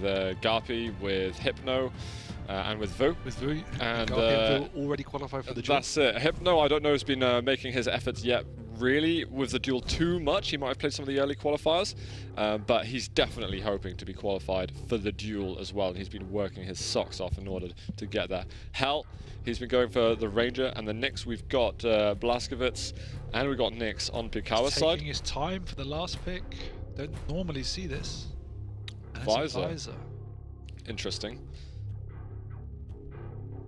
with Garpy, with Hypno, and with Vu. With Vu, and Garpy and Vu already qualified for the duel. That's it. Hypno, I don't know, has been making his efforts yet really with the duel too much. He might have played some of the early qualifiers, but he's definitely hoping to be qualified for the duel as well. And he's been working his socks off in order to get there. Hell, he's been going for the Ranger and the Nyx. We've got Blazkowicz and we've got Nyx on Pikawa's side. Taking his time for the last pick. Don't normally see this. Visor. Interesting.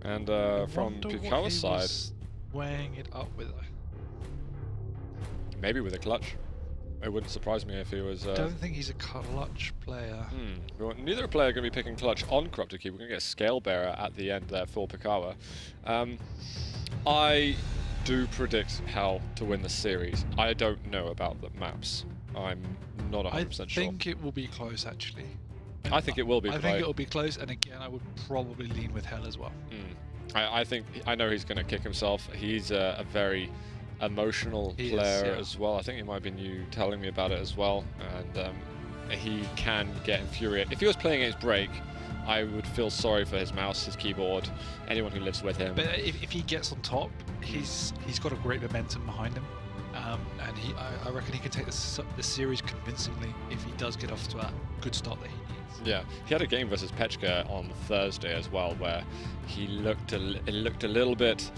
And from Pikawa's side, weighing it up with. Maybe with a clutch. It wouldn't surprise me if he was. I don't think he's a clutch player. Well, neither player are going to be picking clutch on Corrupted Key. We're going to get Scale Bearer at the end there for Pikawa. I do predict Hell to win the series. I don't know about the maps. I'm not 100% sure. I think it will be close, actually. I think it will be. I think it will be close, and again, I would probably lean with Hell as well. I know he's going to kick himself. He's a very emotional player as well. I think it might have been you telling me about it as well, and he can get infuriated. If he was playing against Break, I would feel sorry for his mouse, his keyboard, anyone who lives with him. But if he gets on top, he's got a great momentum behind him, and I reckon he can take the series convincingly if he does get off to a good start that he needs. Yeah, he had a game versus Pechka on Thursday as well, where he looked a little bit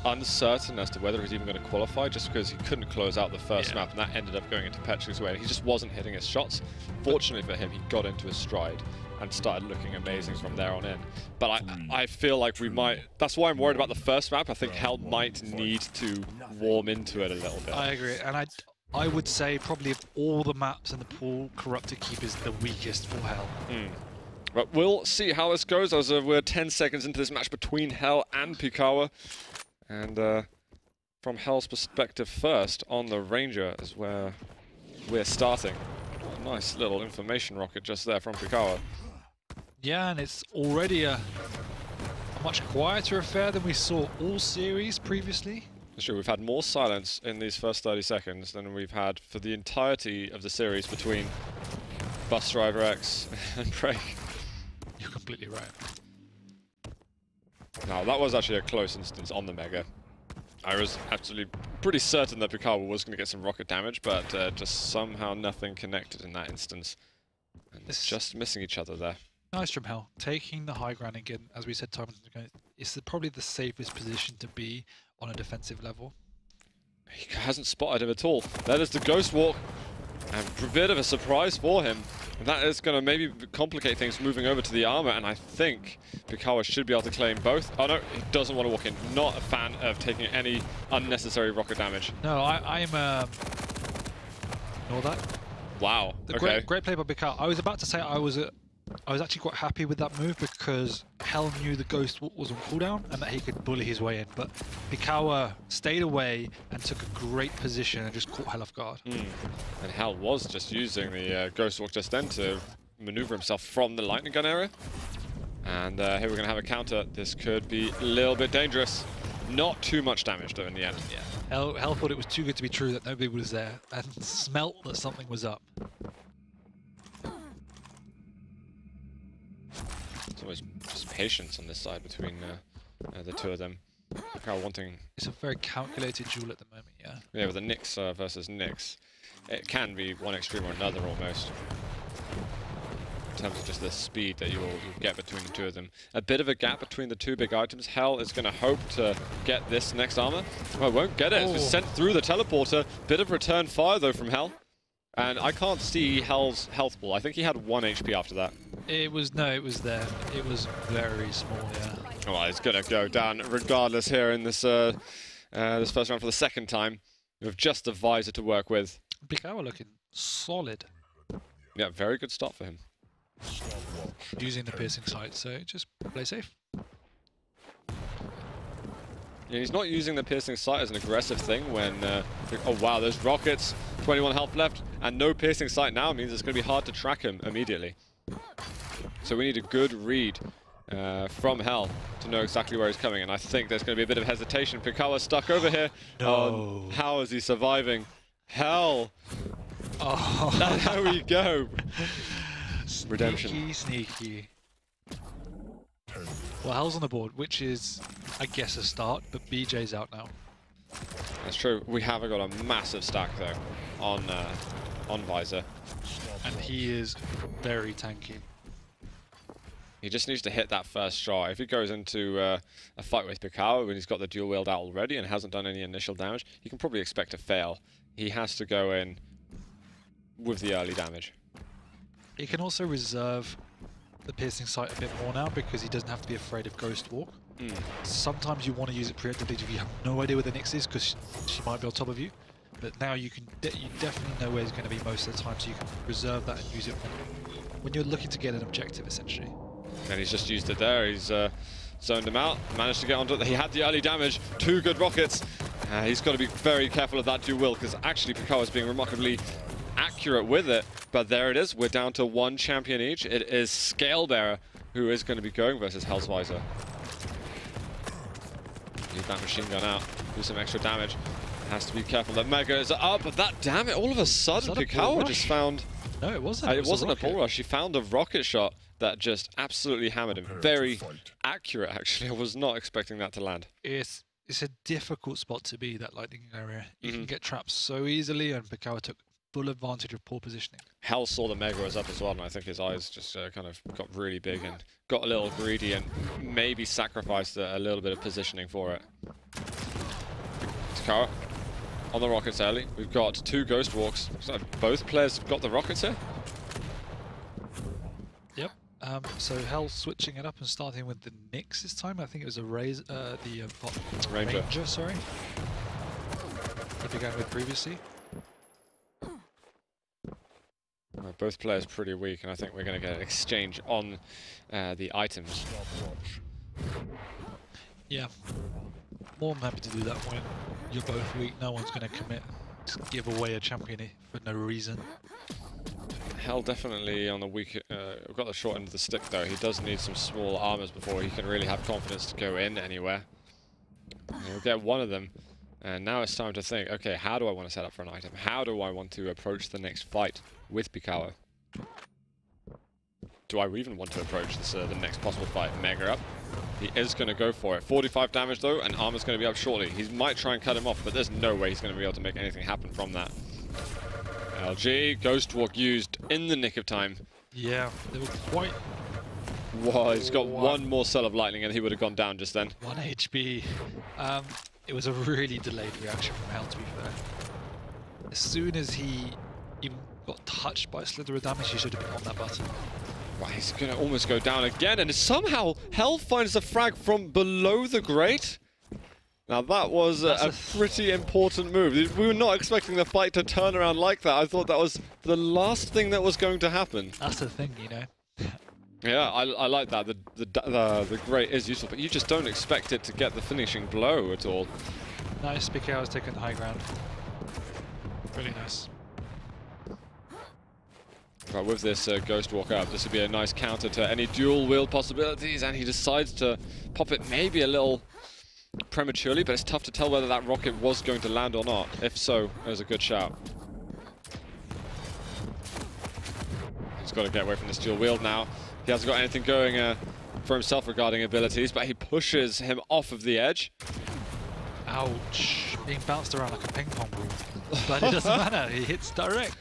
uncertain as to whether he's even going to qualify, just because he couldn't close out the first map, and that ended up going into Pechka's way. He just wasn't hitting his shots. Fortunately for him, he got into his stride and started looking amazing from there on in. But I feel like we might. That's why I'm worried about the first map. I think Hell might need to warm into it a little bit. I agree, and I would say probably of all the maps in the pool, Corrupted Keep is the weakest for Hell. But we'll see how this goes, as we're 10 seconds into this match between Hell and Pikawa. And from Hell's perspective first, on the Ranger is where we're starting. A nice little information rocket just there from Pikawa. Yeah, and it's already a much quieter affair than we saw all series previously. That's true, we've had more silence in these first 30 seconds than we've had for the entirety of the series between Bus Driver X and Break. You're completely right. Now, that was actually a close instance on the Mega. I was absolutely pretty certain that Pikawa was going to get some rocket damage, but just somehow nothing connected in that instance. And it's just missing each other there. Nice from Hell. Taking the high ground again, as we said time ago, it's probably the safest position to be on a defensive level. He hasn't spotted him at all. That is the Ghost Walk. And a bit of a surprise for him. And that is going to maybe complicate things moving over to the armor, and I think Pikawa should be able to claim both. Oh no, he doesn't want to walk in. Not a fan of taking any unnecessary rocket damage. No, I'm ignore that. Wow. Great play by Pikawa. I was about to say I was actually quite happy with that move because Hell knew the Ghost Walk was on cooldown and that he could bully his way in. But Pikawa stayed away and took a great position and just caught Hell off guard. And Hell was just using the Ghost Walk just then to maneuver himself from the lightning gun area. And here we're going to have a counter. This could be a little bit dangerous. Not too much damage though in the end. Yeah. Hell thought it was too good to be true that nobody was there and smelt that something was up. There's always just patience on this side between the two of them. Pikawa wanting... It's a very calculated duel at the moment, yeah. Yeah, with the Nyx versus Nyx. It can be one extreme or another almost. In terms of just the speed that you'll get between the two of them. A bit of a gap between the two big items. Hell is going to hope to get this next armor. Well, won't get it. It's sent through the teleporter. Bit of return fire though from Hell. And I can't see Hell's health ball. I think he had 1 HP after that. It was there. It was very small, yeah. Well, it's going to go down regardless here in this this first round for the second time. With just the visor to work with. Pikawa looking solid. Yeah, very good start for him. Using the piercing sight, so just play safe. Yeah, he's not using the piercing sight as an aggressive thing when... oh wow, there's rockets. 21 health left, and no piercing sight now means it's going to be hard to track him immediately. So we need a good read from Hell to know exactly where he's coming, and I think there's going to be a bit of hesitation. Pikawa's stuck over here. No. How is he surviving? Hell! Oh. There we go. Redemption. Sneaky, sneaky. Well, Hell's on the board, which is, I guess, a start, but BJ's out now. That's true. We have got a massive stack though on Visor. And he is very tanky. He just needs to hit that first shot. If he goes into a fight with Pikawa when he's got the dual wield out already and hasn't done any initial damage, he can probably expect to fail. He has to go in with the early damage. He can also reserve the piercing sight a bit more now because he doesn't have to be afraid of Ghost Walk. Sometimes you want to use it preemptively if you have no idea where the Nyx is because she might be on top of you. But now you can you definitely know where he's going to be most of the time, so you can reserve that and use it when you're looking to get an objective, essentially. And he's just used it there. He's zoned him out, managed to get onto it. He had the early damage, 2 good rockets. He's got to be very careful of that dual wield because actually Pikawa's being remarkably accurate with it. But there it is, we're down to 1 champion each. It is Scalebearer who is going to be going versus Hell's Visor. Leave that machine gun out, do some extra damage. Has to be careful that Mega is up, but that damn it, all of a sudden Pikawa just found... No, it wasn't. It wasn't a bull rush, he found a rocket shot that just absolutely hammered him. Very accurate, actually. I was not expecting that to land. It's a difficult spot to be, that lightning area. You can get trapped so easily, and Pikawa took full advantage of poor positioning. Hell saw the Mega was up as well, and I think his eyes just kind of got really big and got a little greedy and maybe sacrificed a little bit of positioning for it. Pikawa on the rockets early. We've got 2 Ghost Walks. So both players have got the rockets here. Yep. So Hell switching it up and starting with the Nyx this time. I think it was a Ranger, sorry. That began with previously. Both players pretty weak, and I think we're going to get an exchange on the items. Yeah. More than happy to do that when you're both weak. No one's going to commit to give away a champion for no reason. Hell definitely on the weak, got the short end of the stick though. He does need some small armors before he can really have confidence to go in anywhere. And he'll get one of them, and now it's time to think, okay, how do I want to set up for an item? How do I want to approach the next fight with Pikawa? Do I even want to approach this, the next possible fight? Mega up. He is going to go for it. 45 damage though, and armor's going to be up shortly. He might try and cut him off, but there's no way he's going to be able to make anything happen from that. LG, Ghost Walk used in the nick of time. Yeah, they were quite... Wow, he's got one more cell of lightning and he would have gone down just then. 1 HP. It was a really delayed reaction from Hell, to be fair. As soon as he even got touched by a slither of damage, he should have been on that button. Right, he's going to almost go down again, and somehow Hell finds the frag from below the grate. Now that was a pretty important move. We were not expecting the fight to turn around like that. I thought that was the last thing that was going to happen. That's the thing, you know. Yeah, I like that. The grate is useful, but you just don't expect it to get the finishing blow at all. Nice, Pikawa's taking the high ground. Really nice. But with this Ghost Walk up, this would be a nice counter to any dual wield possibilities, and he decides to pop it maybe a little prematurely, but it's tough to tell whether that rocket was going to land or not. If so, it was a good shout. He's got to get away from this dual wield now. He hasn't got anything going for himself regarding abilities, but he pushes him off of the edge. Ouch. Being bounced around like a ping pong ball. But it doesn't matter, he hits direct.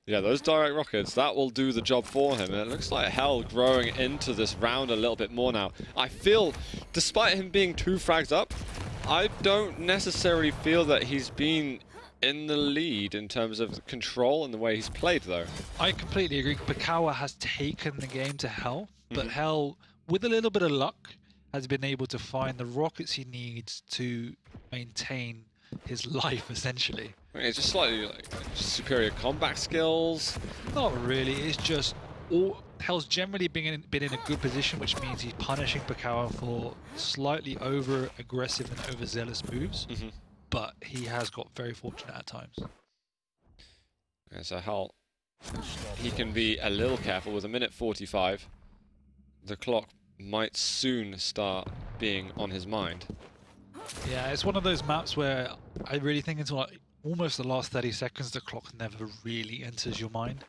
Yeah, those direct rockets, that will do the job for him. And it looks like Hell growing into this round a little bit more now. I feel, despite him being 2 frags up, I don't necessarily feel that he's been in the lead in terms of control and the way he's played, though. I completely agree. Pikawa has taken the game to Hell, but Hell, with a little bit of luck, has been able to find the rockets he needs to maintain his life, essentially. It's just slightly like superior combat skills. Not really. It's just Hell's generally been in a good position, which means he's punishing Pikawa for slightly over-aggressive and overzealous moves. But he has got very fortunate at times. Yeah, so Hell, he can be a little careful with 1:45. The clock might soon start being on his mind. Yeah, it's one of those maps where I really think until like almost the last 30 seconds, the clock never really enters your mind.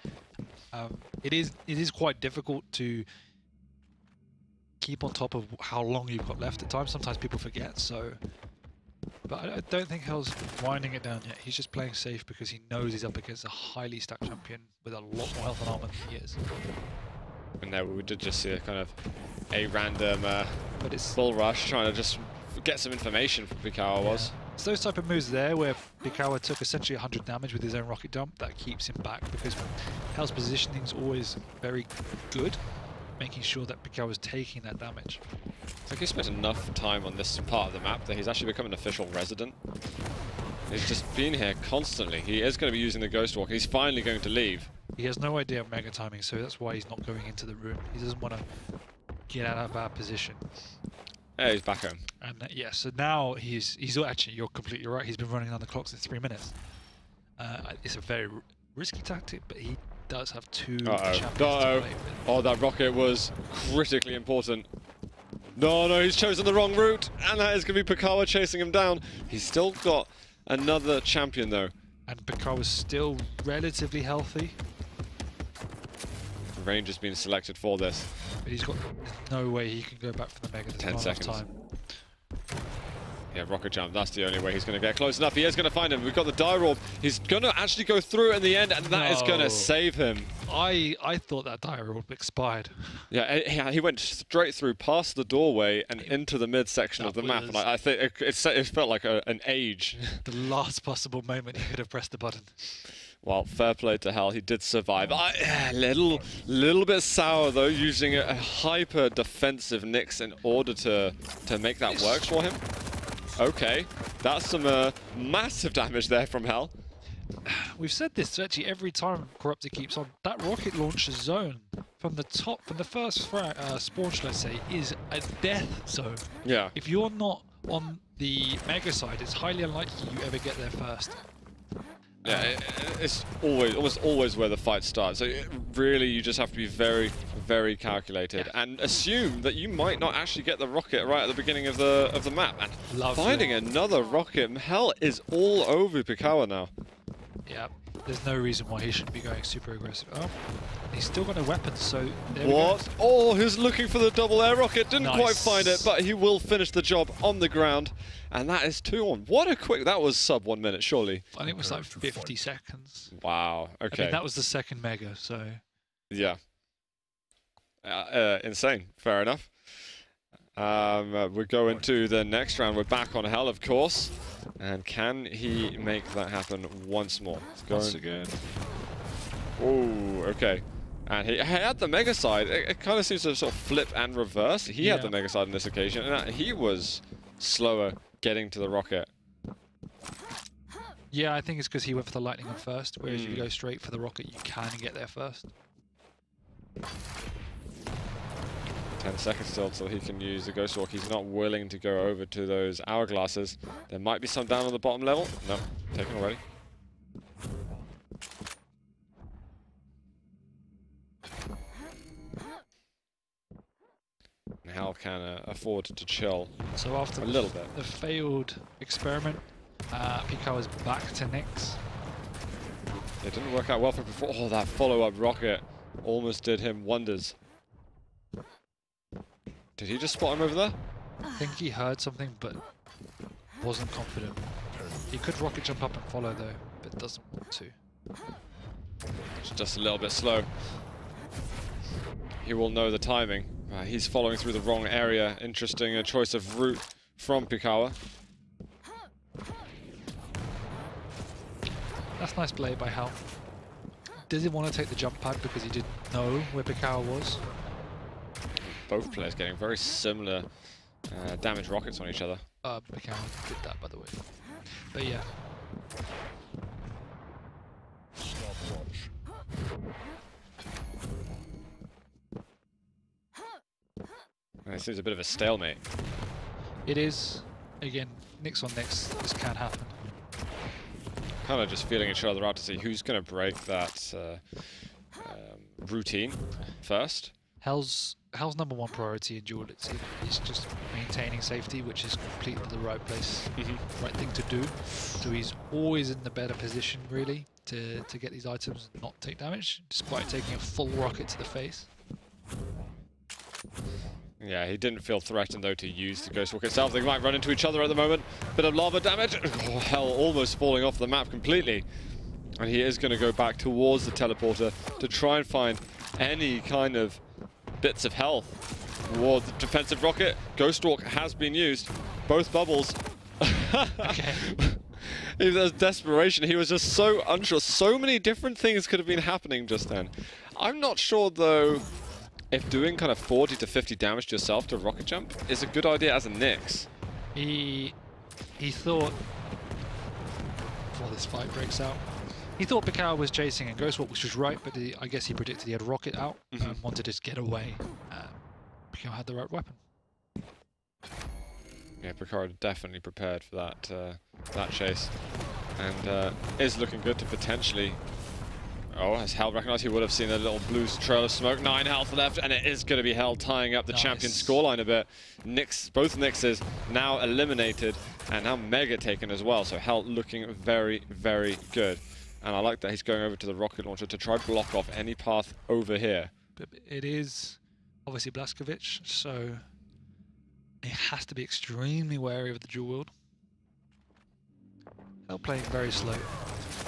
It is quite difficult to keep on top of how long you've got left at times. Sometimes people forget, so... But I don't think Hell's winding it down yet. He's just playing safe because he knows he's up against a highly stacked champion with a lot more health and armor than he is. And there we did just see a kind of a random but it's bull rush, trying to just get some information from Pikawa was. It's those type of moves there where Pikawa took essentially 100 damage with his own rocket jump that keeps him back, because Hell's positioning is always very good, making sure that Pikawa's taking that damage. I think he spent enough time on this part of the map that he's actually become an official resident. He's just been here constantly. He is going to be using the Ghost Walk. He's finally going to leave. He has no idea of mega timing, so that's why he's not going into the room. He doesn't want to get out of a bad position. Yeah, he's back home. And yeah, so now he's actually, you're completely right, he's been running on the clock since 3 minutes. It's a very risky tactic, but he does have two champions to play with. Oh, that rocket was critically important. No, he's chosen the wrong route, and that is going to be Pikawa chasing him down. He's still got another champion, though. And Pikawa's still relatively healthy. Range has been selected for this. But he's got no way he can go back for the Mega. There's 10 seconds. Time. Yeah, rocket jump, that's the only way he's going to get close enough. He is going to find him. We've got the die orb. He's going to actually go through in the end, and that is going to save him. I thought that die orb expired. Yeah, he went straight through, past the doorway, and into the midsection of the map. And I think it felt like an age. The last possible moment he could have pressed the button. Well, fair play to Hell, he did survive. Little bit sour though, using a hyper defensive Nyx in order to make that work for him. Okay, that's some massive damage there from Hell. We've said this actually every time Corrupted keeps on. That rocket launcher zone from the top, from the first spawn, let's say, is a death zone. Yeah. If you're not on the Mega side, it's highly unlikely you ever get there first. Yeah, it's almost always where the fight starts. So really, you just have to be very, very calculated and assume that you might not actually get the rocket right at the beginning of the map. And finding another rocket, Hell is all over Pikawa now. Yeah, there's no reason why he shouldn't be going super aggressive. Oh, he's still got a weapon, so there what? We go. Oh, he's looking for the double air rocket. Didn't quite find it, but he will finish the job on the ground. And that is 2-1. What a quick... That was sub 1 minute, surely. I think it was like 50 seconds. Wow, okay. I mean, that was the second Mega, so... Yeah. Insane. Fair enough. We're going to the next round. We're back on Hell, of course. And can he make that happen once more? Once again. Oh, okay. And he had the Mega side. It kind of seems to sort of flip and reverse. He had the Mega side on this occasion, and he was slower getting to the rocket. Yeah, I think it's because he went for the lightning on first, whereas if you go straight for the rocket, you can get there first. 10 seconds still till he can use the Ghost Walk. He's not willing to go over to those hourglasses. There might be some down on the bottom level. No, taken already. Hell can afford to chill. So after a little bit. The failed experiment, Pikawa's back to Nyx. It didn't work out well for before. Oh, that follow-up rocket almost did him wonders. Did he just spot him over there? I think he heard something, but wasn't confident. He could rocket jump up and follow though, but doesn't want to. It's just a little bit slow. He will know the timing. He's following through the wrong area. Interesting choice of route from Pikawa. That's nice play by Hal. Does he want to take the jump pad because he didn't know where Pikawa was? Both players getting very similar damage rockets on each other. Pikawa did that, by the way. But yeah. It seems a bit of a stalemate. It is. Again, Nyx on Nyx, this can happen. Kind of just feeling each other out to see who's going to break that routine first. Hell's #1 priority in duel. It's just maintaining safety, which is completely the right place, right thing to do. So he's always in the better position, really, to get these items and not take damage, despite taking a full rocket to the face. Yeah, he didn't feel threatened, though, to use the Ghost Walk itself. They might run into each other at the moment. Bit of lava damage. Oh, Hell almost falling off the map completely. And he is going to go back towards the teleporter to try and find any kind of bits of health. Toward the defensive rocket. Ghost Walk has been used. Both bubbles. Okay. There's desperation. He was just so unsure. So many different things could have been happening just then. I'm not sure, though, if doing kind of 40 to 50 damage to yourself to rocket jump is a good idea as a Nyx. He thought, before this fight breaks out, he thought Pikawa was chasing and Ghostwalk, which was right, but I guess he predicted he had rocket out and wanted to just get away. Pikawa had the right weapon. Yeah, Pikawa definitely prepared for that that chase, and is looking good to potentially. Oh, as Hell recognized, he would have seen a little blue trail of smoke. 9 health left, and it is going to be Hell tying up the champion scoreline a bit. Both Nyxes now eliminated, and now Mega taken as well. So Hell looking very, very good. And I like that he's going over to the rocket launcher to try block off any path over here. But it is obviously Blazkowicz, so he has to be extremely wary of the dual wield. Hell playing very slow.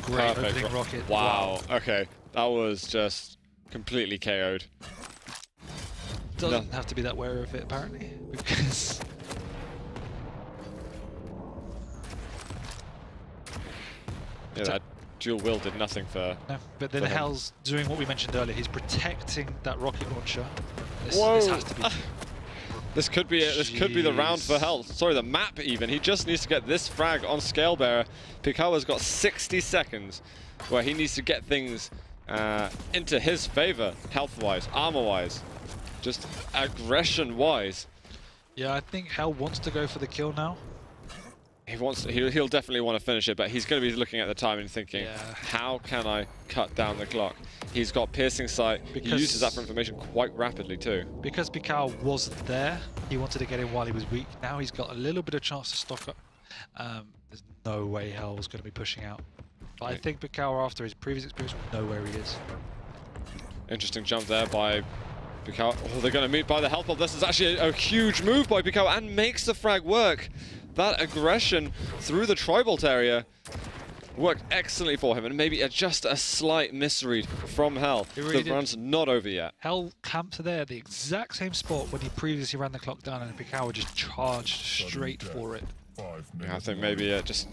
Great opening rocket. Wow. Okay. That was just completely KO'd. Doesn't have to be that wary of it, apparently, because yeah, that dual will did nothing for. no. But then Hell's doing what we mentioned earlier. He's protecting that rocket launcher. Whoa. This has to be. This could be it. This could be the round for Hell. Sorry, the map even. He just needs to get this frag on Scalebearer. Pikawa's got 60 seconds where he needs to get things into his favor, health-wise, armor-wise, just aggression-wise. Yeah, I think Hell wants to go for the kill now. He wants to, he'll definitely want to finish it, but he's going to be looking at the time and thinking, how can I cut down the clock? He's got piercing sight. He uses that for information quite rapidly too. Because Pikawa wasn't there, he wanted to get in while he was weak. Now he's got a little bit of chance to stock up. There's no way Hell was going to be pushing out. But I think Pikawa, after his previous experience, will know where he is. Interesting jump there by Pikawa. Oh, they're going to meet by the health ball. This is actually a huge move by Pikawa and makes the frag work. That aggression through the tri-bolt area worked excellently for him, and maybe just a slight misread from Hell. The run's not over yet. Hell camped there at the exact same spot when he previously ran the clock down, and Pikawa just charged straight for it. Yeah, I think maybe just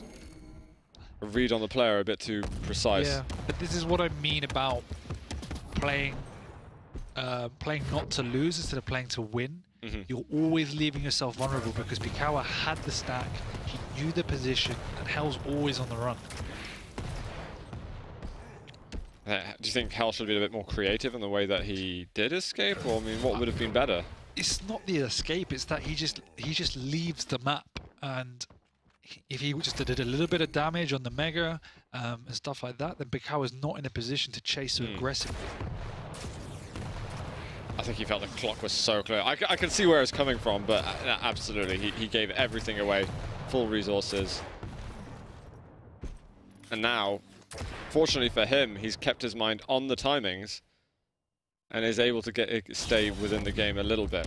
a read on the player a bit too precise. Yeah, but this is what I mean about playing not to lose instead of playing to win. You're always leaving yourself vulnerable because Pikawa had the stack, he knew the position, and Hell's always on the run. Do you think Hell should be a bit more creative in the way that he did escape, or I mean, what would have been better? It's not the escape; it's that he just leaves the map, and if he just did a little bit of damage on the Mega and stuff like that, then Pikawa's not in a position to chase so aggressively. I think he felt the clock was so clear. I can see where it's coming from, but absolutely, he gave everything away, full resources. And now, fortunately for him, he's kept his mind on the timings and is able to stay within the game a little bit.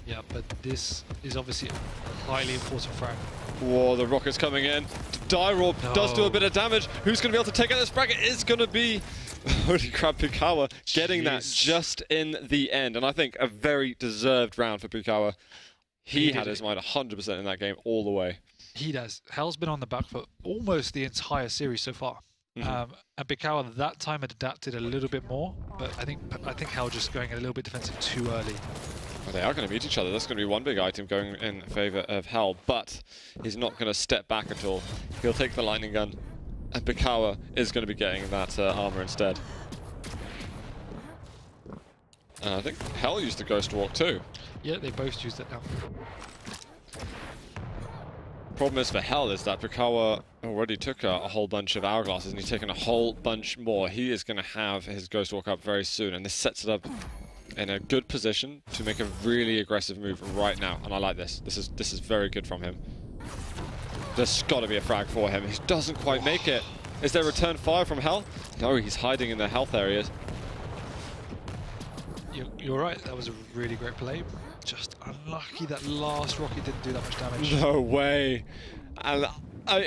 Yeah, but this is obviously a highly important frag. Whoa, the rocket's coming in. Dirorb does do a bit of damage. Who's going to be able to take out this frag? It is going to be, holy crap, Pikawa getting that just in the end. And I think a very deserved round for Pikawa. He had his mind 100% in that game all the way. He does. Hell's been on the back for almost the entire series so far. And Pikawa that time had adapted a little bit more, but I think Hell just going a little bit defensive too early. Well, they are going to meet each other. That's going to be one big item going in favor of Hell, but he's not going to step back at all. He'll take the lightning gun, and Pikawa is going to be getting that armor instead. And I think Hell used the Ghost Walk too. Yeah, they both used it now. Problem is for Hell is that Pikawa already took a whole bunch of hourglasses, and he's taken a whole bunch more. He is going to have his Ghost Walk up very soon, and this sets it up in a good position to make a really aggressive move right now, and I like this. This is very good from him. There's got to be a frag for him. He doesn't quite make it. Is there return fire from Hell? No, he's hiding in the health areas. You're right, that was a really great play. Just unlucky that last rocket didn't do that much damage. No way. And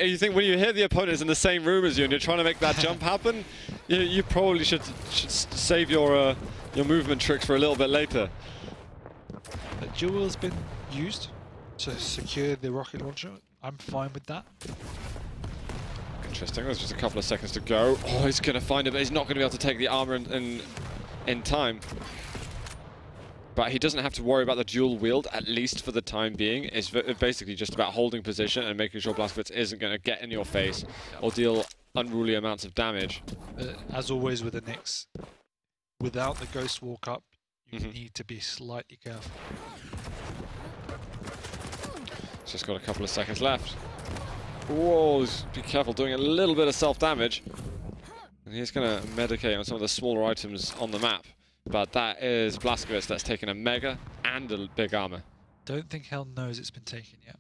you think when you hear the opponents in the same room as you and you're trying to make that jump happen, you probably should save your movement tricks for a little bit later. The jewel's been used to secure the rocket launcher. I'm fine with that. Interesting, there's just a couple of seconds to go. Oh, he's going to find it, but he's not going to be able to take the armor in time. But he doesn't have to worry about the dual wield, at least for the time being. It's basically just about holding position and making sure Blazkowicz isn't going to get in your face or deal unruly amounts of damage. As always with the Nyx, without the Ghost Walk Up, you need to be slightly careful. Just got a couple of seconds left. Whoa, be careful, doing a little bit of self-damage. And he's going to medicate on some of the smaller items on the map. But that is Blazkowicz that's taken a mega and a big armor. Don't think Hell knows it's been taken yet.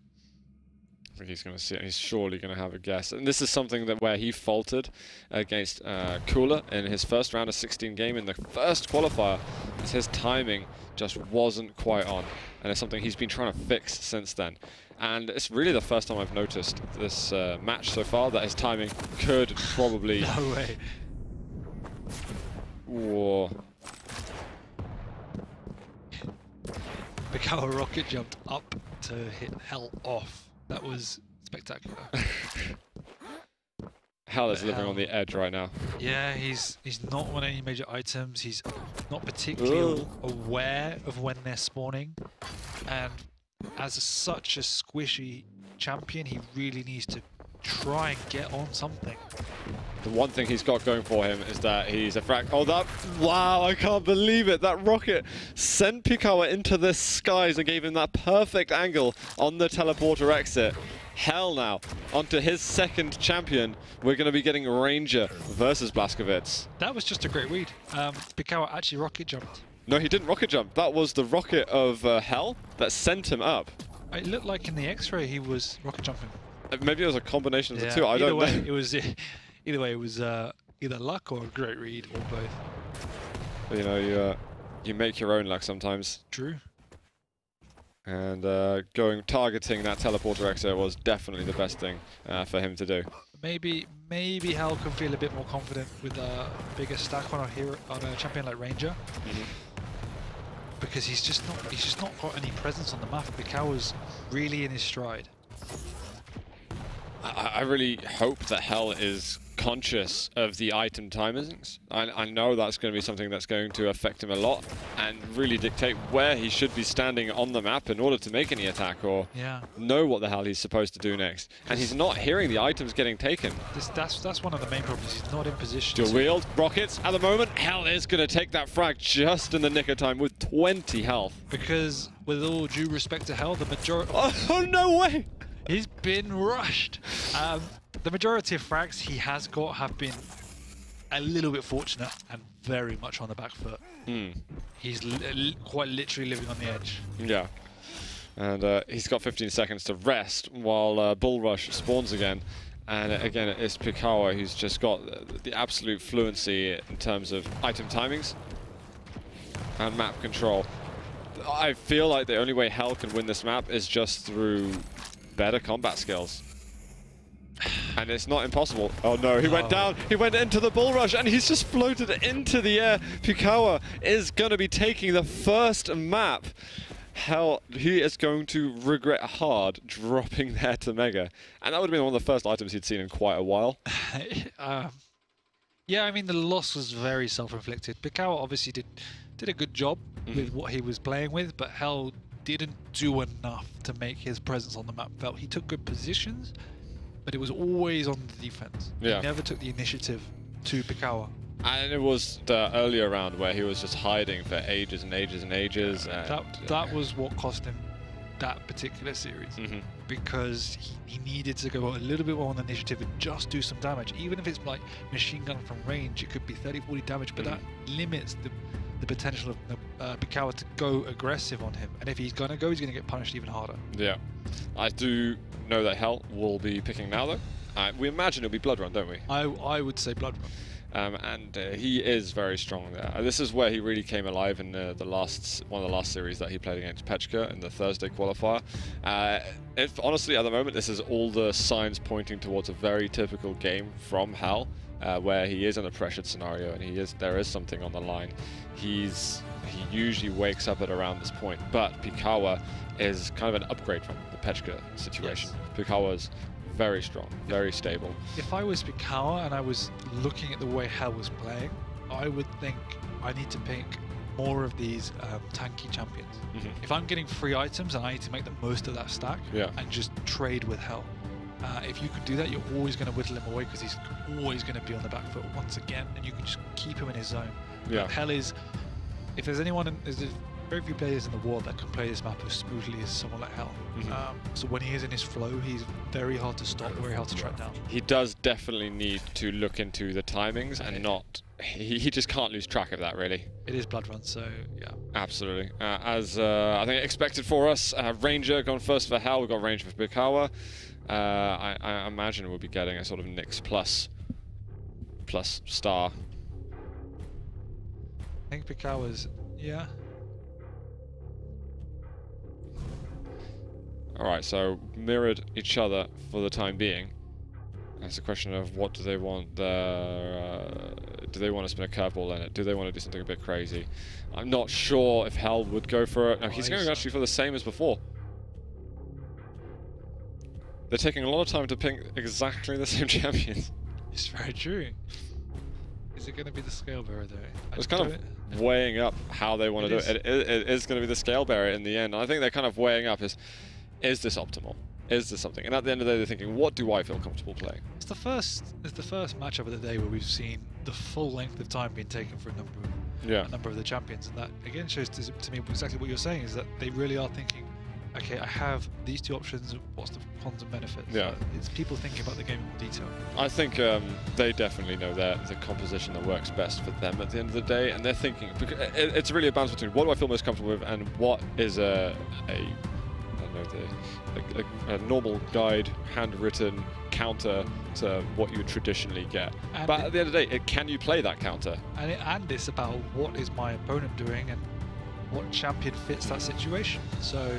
I think he's going to see it. He's surely going to have a guess. And this is something that where he faltered against Cooler in his first round of 16 game in the first qualifier. His timing just wasn't quite on. And it's something he's been trying to fix since then. And it's really the first time I've noticed this match so far that his timing could probably... No way. Whoa. Pikawa rocket jumped up to hit Hell off. That was spectacular. Hell is living on the edge right now. Yeah, he's not on any major items. He's not particularly aware of when they're spawning. And as such a squishy champion, he really needs to try and get on something. The one thing he's got going for him is that he's a frag. Oh, wow, I can't believe it. That rocket sent Pikawa into the skies and gave him that perfect angle on the teleporter exit. Hell now, onto his second champion. We're going to be getting Ranger versus Blazkowicz. That was just a great read. Pikawa actually rocket jumped. No, he didn't rocket jump. That was the rocket of Hell that sent him up. It looked like in the X-ray he was rocket jumping. Maybe it was a combination of the two. I don't know. It was either way. It was either luck or a great read, or both. You know, you make your own luck sometimes. True. And targeting that teleporter exit was definitely the best thing for him to do. Maybe Hell can feel a bit more confident with a bigger stack on a champion like Ranger. Because he's just not got any presence on the map. Pikawa's really in his stride. I really hope that Hell is conscious of the item timings. I know that's going to be something that's going to affect him a lot and really dictate where he should be standing on the map in order to make any attack or know what the hell he's supposed to do next. And he's not hearing the items getting taken. That's one of the main problems. He's not in position. Dual wield, rockets at the moment. Hell is going to take that frag just in the nick of time with 20 health. Because with all due respect to Hell, the majority... Oh, no way! He's been rushed. The majority of frags he has got have been a little bit fortunate and very much on the back foot. He's quite literally living on the edge. Yeah. And he's got 15 seconds to rest while Bull Rush spawns again. And again, it's Pikawa who's just got the absolute fluency in terms of item timings and map control. I feel like the only way Hell can win this map is just through better combat skills. And it's not impossible. Oh no, he went down. He went into the Bull Rush and he's just floated into the air. Pikawa is going to be taking the first map. Hell, he is going to regret hard dropping there to Mega. And that would have been one of the first items he'd seen in quite a while. Yeah, I mean, the loss was very self-inflicted. Pikawa obviously did a good job with what he was playing with, but Hell didn't do enough to make his presence on the map felt. He took good positions, but it was always on the defense. Yeah. He never took the initiative to Pikawa. And it was the earlier round where he was just hiding for ages and ages and ages. And that was what cost him that particular series. Because he needed to go a little bit more on the initiative and just do some damage. Even if it's like machine gun from range, it could be 30-40 damage, but that limits the the potential of Pikawa to go aggressive on him. And if he's going to go, he's going to get punished even harder. Yeah. I do know that Hell will be picking now, though. We imagine it'll be Blood Run, don't we? I would say Blood Run. And he is very strong there. This is where he really came alive in one of the last series that he played against Pechka in the Thursday qualifier. Honestly, at the moment, this is all the signs pointing towards a very typical game from Hal, where he is in a pressured scenario and there is something on the line. He usually wakes up at around this point, but Pikawa is kind of an upgrade from the Pechka situation. Yes. Pikawa's very strong, very stable. If I was Pikawa and I was looking at the way Hell was playing, I would think I need to pick more of these tanky champions. If I'm getting free items and I need to make the most of that stack and just trade with Hell. If you can do that, you're always going to whittle him away because he's always going to be on the back foot once again, and you can just keep him in his zone. But Hell is, if there's anyone, there's very few players in the world that can play this map as smoothly as someone like Hell. So when he is in his flow, he's very hard to stop, very hard to track down. He does definitely need to look into the timings and not... He just can't lose track of that, really. It is Blood Run, so yeah. Absolutely. As I think expected for us, Ranger gone first for Hell. We've got Ranger for Pikawa. I imagine we'll be getting a sort of Nyx plus star. I think Pikawa's... yeah. Alright, so mirrored each other for the time being. It's a question of what do they want there. Do they want to spin a curveball in it? Do they want to do something a bit crazy? I'm not sure if Hell would go for it. No, he's going actually for the same as before. They're taking a lot of time to pick exactly the same champions. It's very true. Is it going to be the scale bearer though? It's kind of weighing up how they want to do it. It is going to be the scale bearer in the end. And I think they're kind of weighing up is this optimal? Is this something? And at the end of the day, they're thinking, what do I feel comfortable playing? It's the first matchup of the day where we've seen the full length of time being taken for a number of the champions, and that again shows to me exactly what you're saying, is that they really are thinking, okay, I have these two options, what's the cons and benefits? Yeah. It's people thinking about the game in more detail. I think they definitely know the composition that works best for them at the end of the day, and they're thinking, because it's really a balance between what do I feel most comfortable with and what is a normal guide, handwritten counter to what you would traditionally get. And but at the end of the day, can you play that counter? And it's about what is my opponent doing and what champion fits that situation. So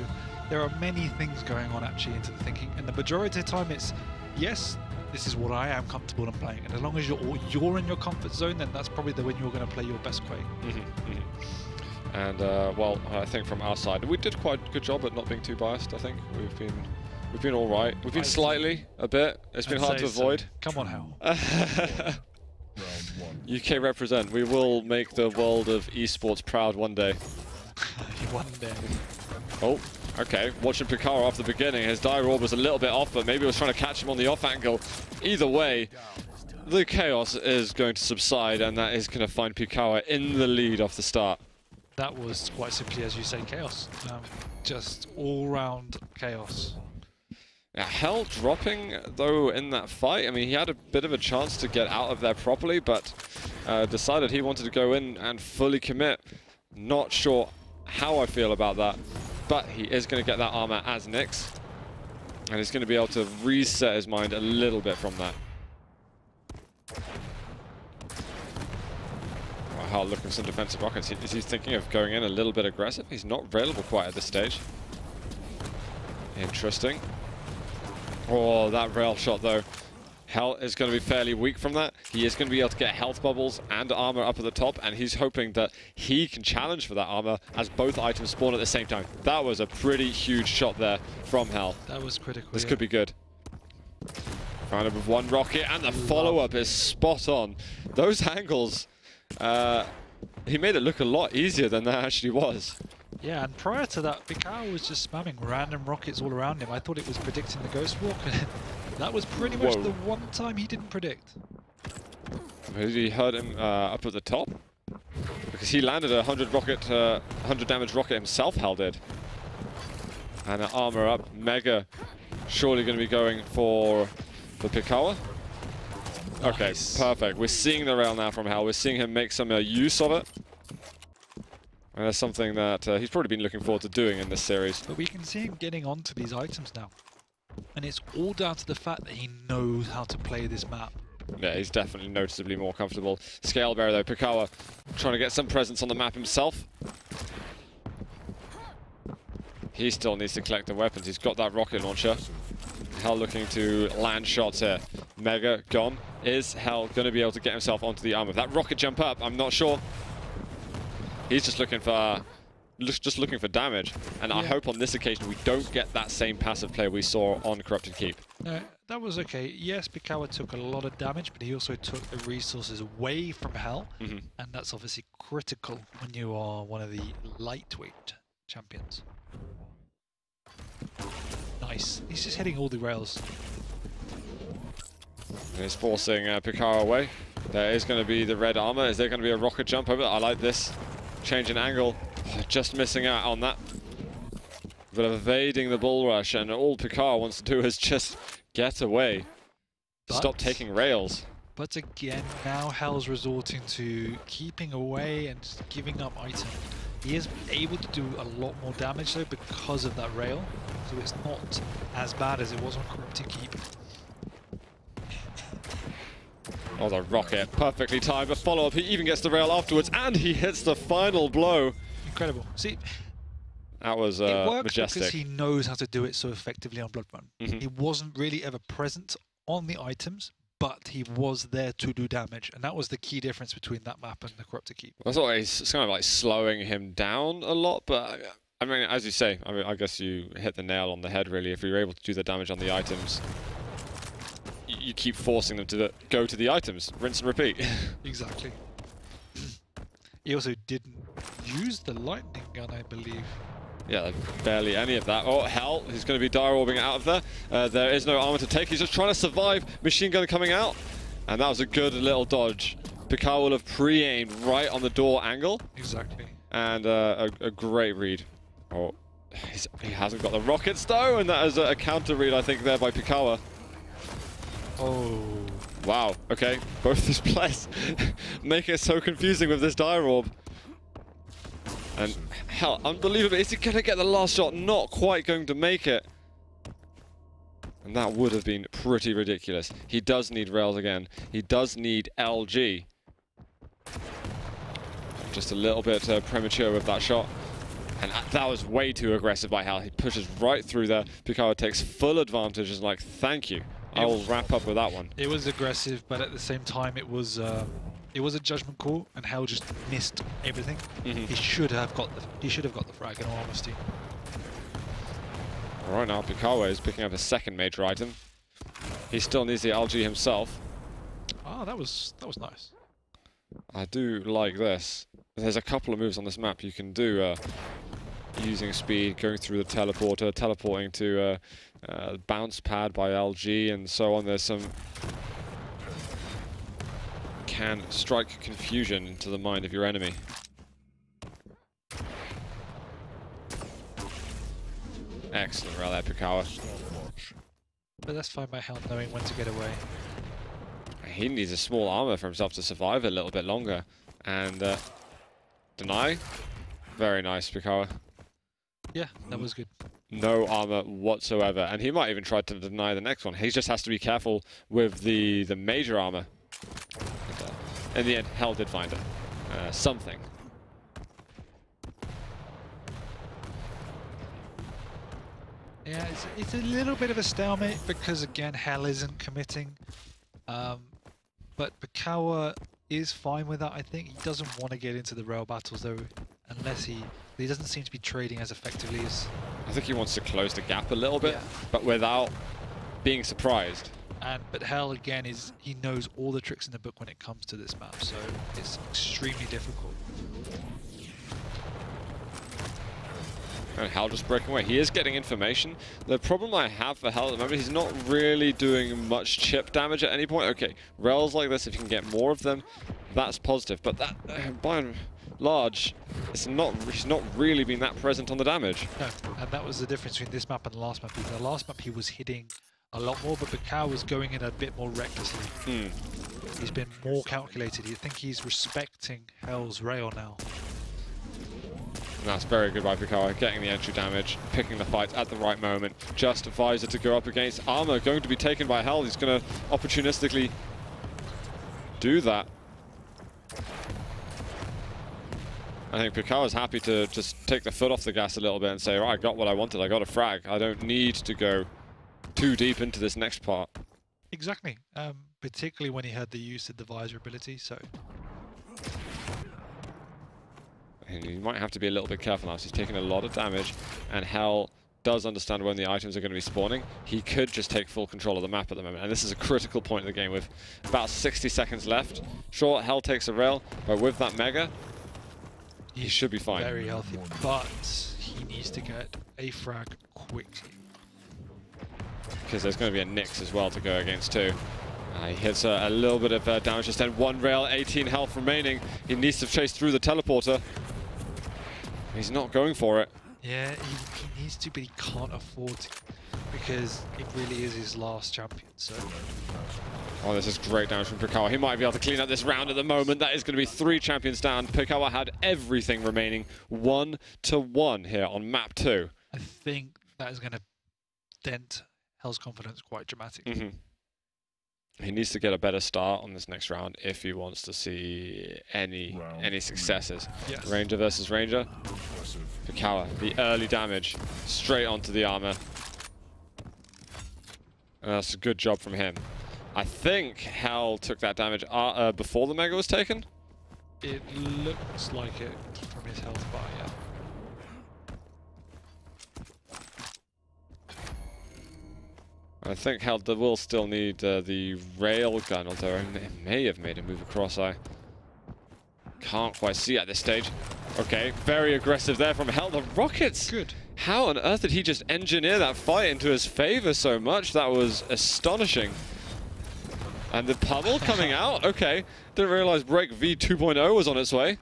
there are many things going on actually into the thinking, and the majority of the time it's, yes, this is what I am comfortable in playing, and as long as you're in your comfort zone, then that's probably when you're going to play your best Quake. And well, I think from our side, we did quite a good job at not being too biased. I think we've been all right. We've been slightly a bit. It's been hard to avoid. Come on, Hal. UK represent. We will make the world of esports proud one day. One day. Oh, okay. Watching Pikawa off the beginning, his Dire Orb was a little bit off, but maybe he was trying to catch him on the off angle. Either way, the chaos is going to subside, and that is going to find Pikawa in the lead off the start. That was quite simply, as you say, chaos. Just all-round chaos. Yeah, Hell dropping, though, in that fight. I mean, he had a bit of a chance to get out of there properly, but decided he wanted to go in and fully commit. Not sure how I feel about that, but he is going to get that armor as Nyx, and he's going to be able to reset his mind a little bit from that. Hal looking for some defensive rockets. Is he thinking of going in a little bit aggressive? He's not available quite at this stage. Interesting. Oh, that rail shot though. Hell is going to be fairly weak from that. He is going to be able to get health bubbles and armor up at the top, and he's hoping that he can challenge for that armor as both items spawn at the same time. That was a pretty huge shot there from Hell. That was critical. This could be good. Found him with one rocket, and the follow-up is spot on. Those angles... he made it look a lot easier than that actually was. Yeah, and prior to that, Pikawa was just spamming random rockets all around him. I thought it was predicting the Ghost Walk, and that was pretty much the one time he didn't predict. Maybe he heard him up at the top? Because he landed a 100 damage rocket himself, Hell did. And an armor up, Mega surely going to be going for Pikawa. Okay, perfect. We're seeing the rail now from Hell. We're seeing him make some use of it. And that's something that he's probably been looking forward to doing in this series. But we can see him getting onto these items now. And it's all down to the fact that he knows how to play this map. Yeah, he's definitely noticeably more comfortable. Scale Bearer though, Pikawa trying to get some presence on the map himself. He still needs to collect the weapons. He's got that rocket launcher. Hell looking to land shots here. Mega gone. Is Hell going to be able to get himself onto the armor? That rocket jump up, I'm not sure. He's just looking for damage. And yeah. I hope on this occasion we don't get that same passive play we saw on Corrupted Keep. That was okay. Yes, Pikawa took a lot of damage, but he also took the resources away from Hell. And that's obviously critical when you are one of the lightweight champions. Nice. He's just hitting all the rails. He's forcing Pikawa away. There is going to be the red armor. Is there going to be a rocket jump over? I like this. Change in angle. Oh, just missing out on that. But evading the bull rush, and all Pikawa wants to do is just get away. Stop taking rails. But again, now Hell's resorting to keeping away and just giving up items. He is able to do a lot more damage though because of that rail, so it's not as bad as it was on Corrupted Keep. Oh, the rocket, perfectly timed. A follow-up, he even gets the rail afterwards, and he hits the final blow. Incredible. See, that was it works majestic. Because he knows how to do it so effectively on Blood Run. He wasn't really ever present on the items, but he was there to do damage, and that was the key difference between that map and the Corrupted Keep. I thought it's kind of like slowing him down a lot, but I mean, as you say, I mean, I guess you hit the nail on the head really. If you're able to do the damage on the items, you keep forcing them to go to the items, rinse and repeat. Exactly. He also didn't use the lightning gun, I believe. Yeah, barely any of that. Oh, Hell, he's going to be dire orbing out of there. There is no armor to take. He's just trying to survive. Machine gun coming out. And that was a good little dodge. Pikawa will have pre-aimed right on the door angle. Exactly. And a great read. Oh, he hasn't got the rockets though, and that is a counter read, I think, there by Pikawa. Oh. Wow, okay. Both these players make it so confusing with this dire orb. And Hell, unbelievable. Is he going to get the last shot? Not quite going to make it. And that would have been pretty ridiculous. He does need rails again. He does need LG. Just a little bit premature with that shot. And that was way too aggressive by Hell. He pushes right through there. Pikawa takes full advantage and is like, thank you. I'll wrap up with that one. It was aggressive, but at the same time, it was a judgment call, and Hell just missed everything. He should have got the frag, in all honesty. All right, now Pikawa is picking up a second major item. He still needs the LG himself. Oh, that was nice. I do like this. There's a couple of moves on this map you can do using speed, going through the teleporter, teleporting to bounce pad by LG, and so on. There's some can strike confusion into the mind of your enemy. Excellent rail there, Pikawa. But that's fine by Hell knowing when to get away. He needs a small armor for himself to survive a little bit longer. And deny. Very nice, Pikawa. Yeah, that was good. No armor whatsoever. And he might even try to deny the next one. He just has to be careful with the major armor. In the end, Hell did find it. Something. Yeah, it's a little bit of a stalemate because, again, Hell isn't committing. But Pikawa is fine with that, I think. He doesn't want to get into the rail battles, though, unless he doesn't seem to be trading as effectively as... I think he wants to close the gap a little bit, but without being surprised. But Hell, again, he knows all the tricks in the book when it comes to this map, so it's extremely difficult. And Hell just breaking away. He is getting information. The problem I have for Hell at the moment, he's not really doing much chip damage at any point. Okay, rails like this, if you can get more of them, that's positive. But that, by and large, he's not really been that present on the damage. No, and that was the difference between this map and the last map. In the last map, he was hitting a lot more, but Pikawa was going in a bit more recklessly. He's been more calculated. I think he's respecting Hell's rail now. And that's very good by Pikawa, getting the entry damage, picking the fight at the right moment. Just Visor to go up against armor, going to be taken by Hell. He's going to opportunistically do that. I think Pikawa's happy to just take the foot off the gas a little bit and say, right, I got what I wanted, I got a frag. I don't need to go too deep into this next part. Exactly, particularly when he had the use of the Visor ability, so... And you might have to be a little bit careful now. So he's taking a lot of damage, and Hell does understand when the items are going to be spawning. He could just take full control of the map at the moment, and this is a critical point of the game with about 60 seconds left. Sure, Hell takes a rail, but with that Mega, he should be fine. Very healthy, but he needs to get a frag quickly. Because there's going to be a Nyx as well to go against too. He hits a little bit of damage, just then 1 rail, 18 health remaining. He needs to chase through the teleporter. He's not going for it. Yeah, he needs to, but he can't afford to, because it really is his last champion, so... Oh, this is great damage from Pikawa. He might be able to clean up this round at the moment. That is going to be 3 champions down. Pikawa had everything remaining. 1-1 here on map 2. I think that is going to dent Hell's confidence quite dramatically. Mm-hmm. He needs to get a better start on this next round if he wants to see any successes. Yes. Ranger versus Ranger. Pikawa, the early damage, straight onto the armor. And that's a good job from him. I think Hell took that damage before the Mega was taken. It looks like it from his health bar, yeah. I think Hell will still need the rail gun, although it may have made a move across. I can't quite see at this stage. Okay, very aggressive there from Hell. The rockets! Good. How on earth did he just engineer that fight into his favor so much? That was astonishing. And the pummel coming out? Okay. Didn't realize Break V 2.0 was on its way.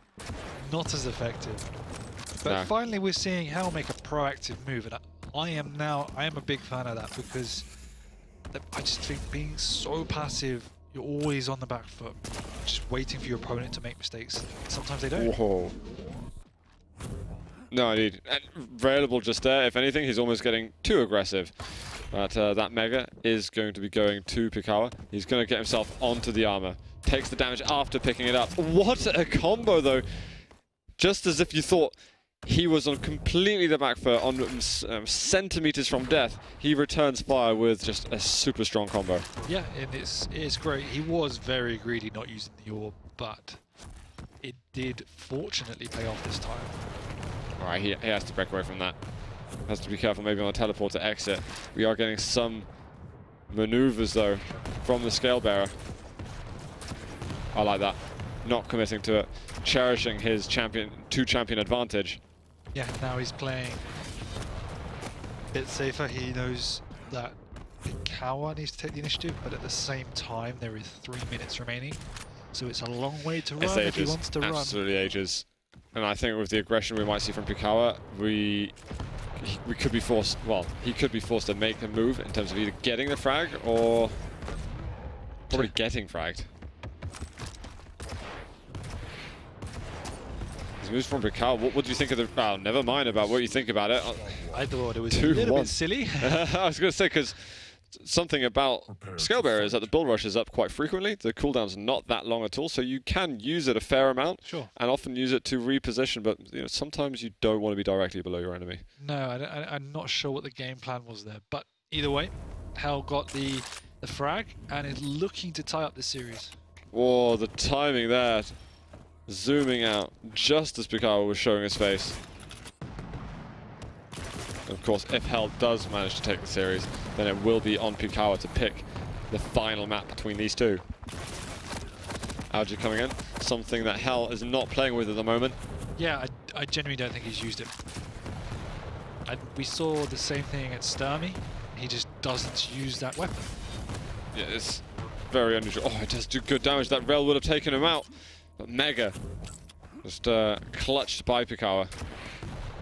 Not as effective. But No. finally we're seeing Hell make a proactive move, and I am a big fan of that, because I just think being so passive, you're always on the back foot, just waiting for your opponent to make mistakes. Sometimes they don't. Whoa. No, indeed. Available just there. If anything, he's almost getting too aggressive. But that Mega is going to be going to Pikawa. He's going to get himself onto the armor. Takes the damage after picking it up. What a combo, though. Just as if you thought he was on completely the back foot, on centimeters from death, he returns fire with just a super strong combo. Yeah, and it's great. He was very greedy not using the orb, but it did fortunately pay off this time. Alright, he has to break away from that. Has to be careful maybe on the teleporter exit. We are getting some maneuvers though from the Scale Bearer. I like that. Not committing to it. Cherishing his two champion advantage. Yeah, now he's playing a bit safer. He knows that Pikawa needs to take the initiative, but at the same time there is 3 minutes remaining. So it's a long way to run if he wants to run. Absolutely ages. And I think with the aggression we might see from Pikawa, we could be forced, well, he could be forced to make a move in terms of either getting the frag or probably getting fragged. These moves from Pikawa, what do you think of the... Oh, never mind about what you think about it. I thought it was a little bit silly. I was going to say, because something about Scale Bearer is that the build rush is up quite frequently. The cooldown's not that long at all, so you can use it a fair amount. Sure. And often use it to reposition, but sometimes you don't want to be directly below your enemy. No, I'm not sure what the game plan was there, but either way, Hell got the frag and is looking to tie up this series. Oh, the timing there. Zooming out just as Pikawa was showing his face. Of course, if Hell does manage to take the series, then it will be on Pikawa to pick the final map between these two. Algae coming in, something that Hell is not playing with at the moment. Yeah, I genuinely don't think he's used it. We saw the same thing at Sturmy. He just doesn't use that weapon. Yeah, it's very unusual. Oh, it does do good damage. That rail would have taken him out. But Mega just clutched by Pikawa.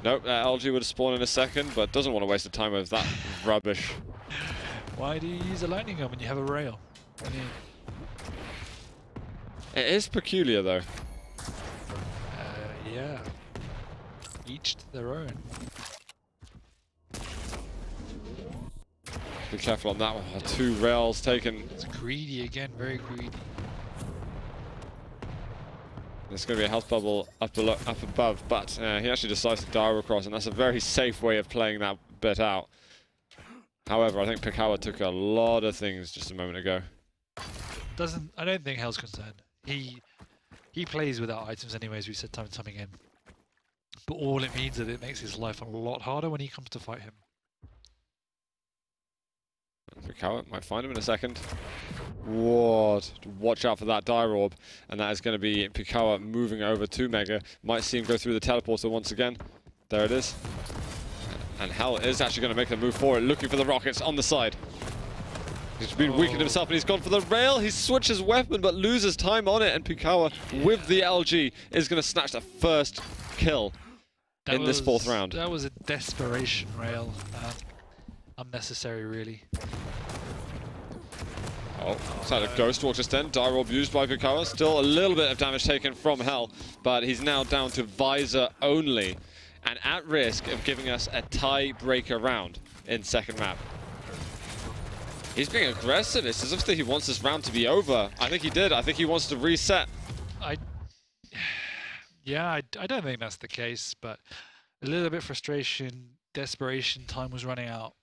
Nope, that algae would have spawned in a second, but doesn't want to waste the time with that rubbish. Why do you use a lightning gun when you have a rail? I mean, it is peculiar, though. yeah. each to their own. Be careful on that one. 2 rails taken. It's greedy again, very greedy. There's going to be a health bubble up above, but he actually decides to dive across, and that's a very safe way of playing that bit out. However, I think Pikawa took a lot of things just a moment ago. I don't think Hell's concerned. He plays without items anyways, we said time and time again. But all it means is that it makes his life a lot harder when he comes to fight him. Pikawa might find him in a second. What? Watch out for that dire orb, and that is going to be Pikawa moving over to Mega. Might see him go through the teleporter once again. There it is. And Hell is actually going to make the move forward, looking for the rockets on the side. He's been weakened himself, and he's gone for the rail. He switches weapon, but loses time on it, and Pikawa, with the LG, is going to snatch the first kill in this 4th round. That was a desperation rail. Unnecessary, really. Oh, so a Ghost Walk just then. Dire Orb used by Pikawa. Still a little bit of damage taken from Hell, but he's now down to Visor only, and at risk of giving us a tiebreaker round in 2nd map. He's being aggressive. It's as if he wants this round to be over. I think he did. I think he wants to reset. Yeah, I don't think that's the case, but a little bit frustration, desperation, time was running out,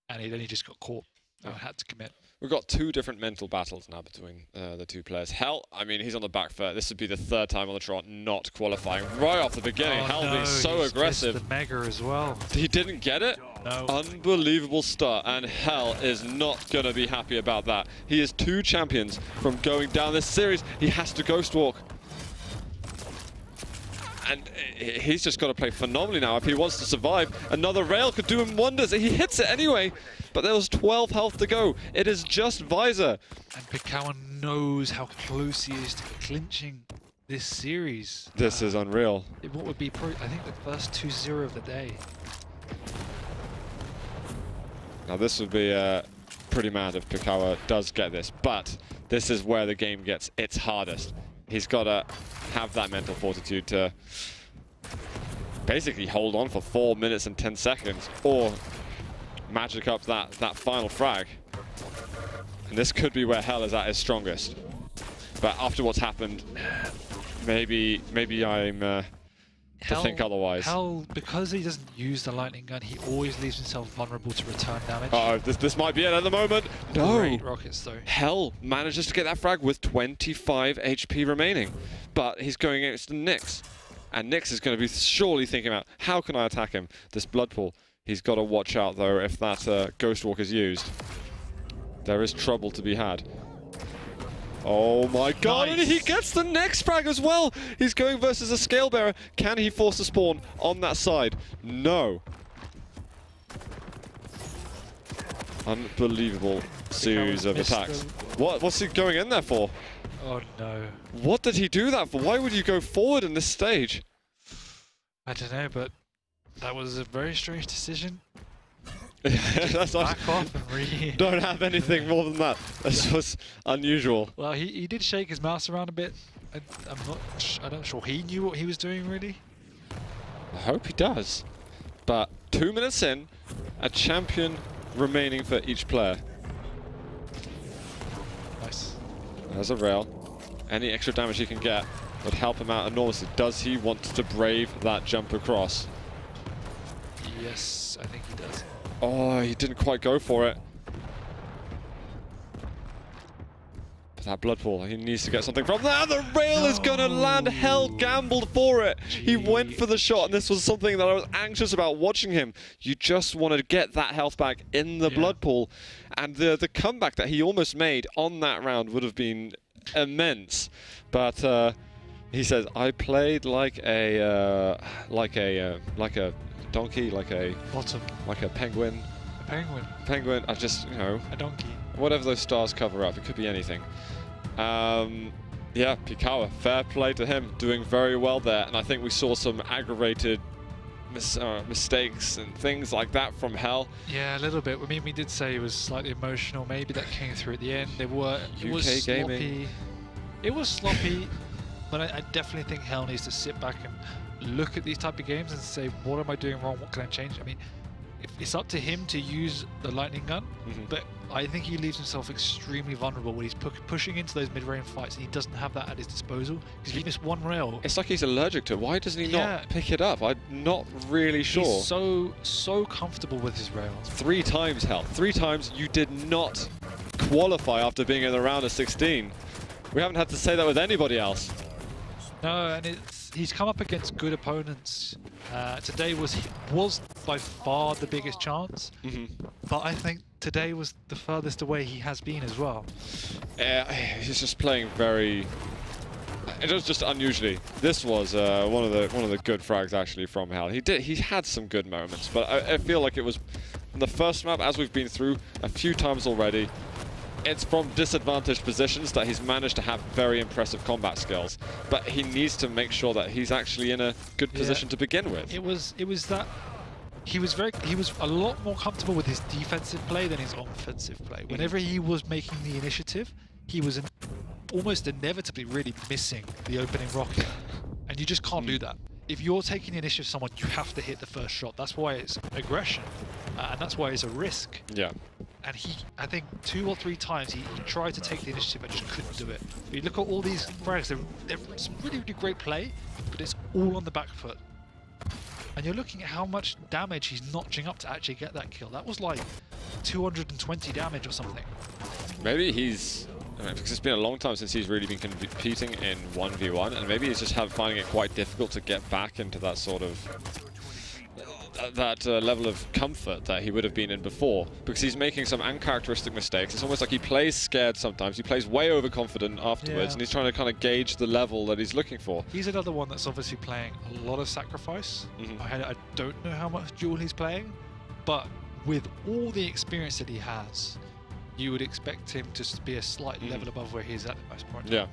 and then he just got caught and had to commit. We've got 2 different mental battles now between the 2 players. Hell, I mean, he's on the back foot. This would be the 3rd time on the trot not qualifying right off the beginning. Hell being so aggressive. The Mega as well. He didn't get it? No. Unbelievable start, and Hell is not going to be happy about that. He is 2 champions from going down this series. He has to Ghost Walk. And he's just got to play phenomenally now if he wants to survive. Another rail could do him wonders. He hits it anyway, but there was 12 health to go. It is just Visor. And Pikawa knows how close he is to clinching this series. This is unreal. What would be, I think, the first 2-0 of the day. Now this would be pretty mad if Pikawa does get this, but this is where the game gets its hardest. He's got to have that mental fortitude to basically hold on for 4 minutes and 10 seconds or magic up that final frag. And this could be where Hell is at his strongest. But after what's happened, maybe I'm to think otherwise. Hell, because he doesn't use the lightning gun, he always leaves himself vulnerable to return damage. Uh-oh, this might be it at the moment. No! Great rockets, though. Hell manages to get that frag with 25 HP remaining. But he's going against Nyx. And Nyx is going to be surely thinking about, how can I attack him? This blood pool. He's got to watch out, though, if that Ghost Walk is used. There is trouble to be had. Oh my god, Nice. And he gets the next frag as well! He's going versus a Scale Bearer. Can he force a spawn on that side? No. Unbelievable series of attacks. What's he going in there for? Oh no. What did he do that for? Why would you go forward in this stage? I don't know, but that was a very strange decision. That's not, Back off and re... don't have anything more than that. This was unusual. Well, he did shake his mouse around a bit. I'm not sure he knew what he was doing, really. I hope he does. But 2 minutes in, a champion remaining for each player. Nice. There's a rail. Any extra damage he can get would help him out enormously. Does he want to brave that jump across? Yes, I think he does. Oh, he didn't quite go for it. But that blood pool, he needs to get something from that. The rail is going to land. Hell gambled for it. He went for the shot, and this was something that I was anxious about watching him. You just want to get that health back in the blood pool. And the comeback that he almost made on that round would have been immense. But he says, I played like a donkey, like a Bottom. like a penguin. A penguin. Penguin, I just, you know, A donkey. whatever those stars cover up, it could be anything. Yeah, Pikawa, fair play to him, doing very well there. And I think we saw some aggravated mistakes and things like that from Hell. Yeah, a little bit. I mean, we did say it was slightly emotional. Maybe that came through at the end. It was gaming. sloppy. It was sloppy, but I definitely think Hell needs to sit back and look at these type of games and say, what am I doing wrong? What can I change? I mean, it's up to him to use the lightning gun, but I think he leaves himself extremely vulnerable when he's pushing into those mid-range fights and he doesn't have that at his disposal. Because if he missed one rail... It's like he's allergic to it. Why doesn't he not pick it up? I'm not really sure. He's so comfortable with his rails. 3 times, Hell. 3 times you did not qualify after being in the round of 16. We haven't had to say that with anybody else. No, and he's come up against good opponents. Today was by far the biggest chance, but I think today was the furthest away he has been as well. He's just playing very. It was just unusually. This was one of the good frags actually from Hal. He had some good moments, but I feel like it was on the first map, as we've been through a few times already. It's from disadvantaged positions that he's managed to have very impressive combat skills, but he needs to make sure that he's actually in a good position to begin with. It was that he was a lot more comfortable with his defensive play than his offensive play. Whenever he was making the initiative, he was almost inevitably really missing the opening rocket, and you just can't do that. If you're taking the initiative, someone, you have to hit the first shot. That's why it's aggression, and that's why it's a risk. Yeah. And I think 2 or 3 times he tried to take the initiative but just couldn't do it. But you look at all these frags, they're some really, really great play, but it's all on the back foot. And you're looking at how much damage he's notching up to actually get that kill. That was like 220 damage or something. Maybe he's... because it's been a long time since he's really been competing in 1v1, and maybe he's just finding it quite difficult to get back into that sort of level of comfort that he would have been in before, because he's making some uncharacteristic mistakes. It's almost like he plays scared sometimes. He plays way overconfident afterwards, and he's trying to kind of gauge the level that he's looking for. He's another one that's obviously playing a lot of sacrifice. I don't know how much duel he's playing, but with all the experience that he has, you would expect him to be a slight level above where he's at most point. Yeah.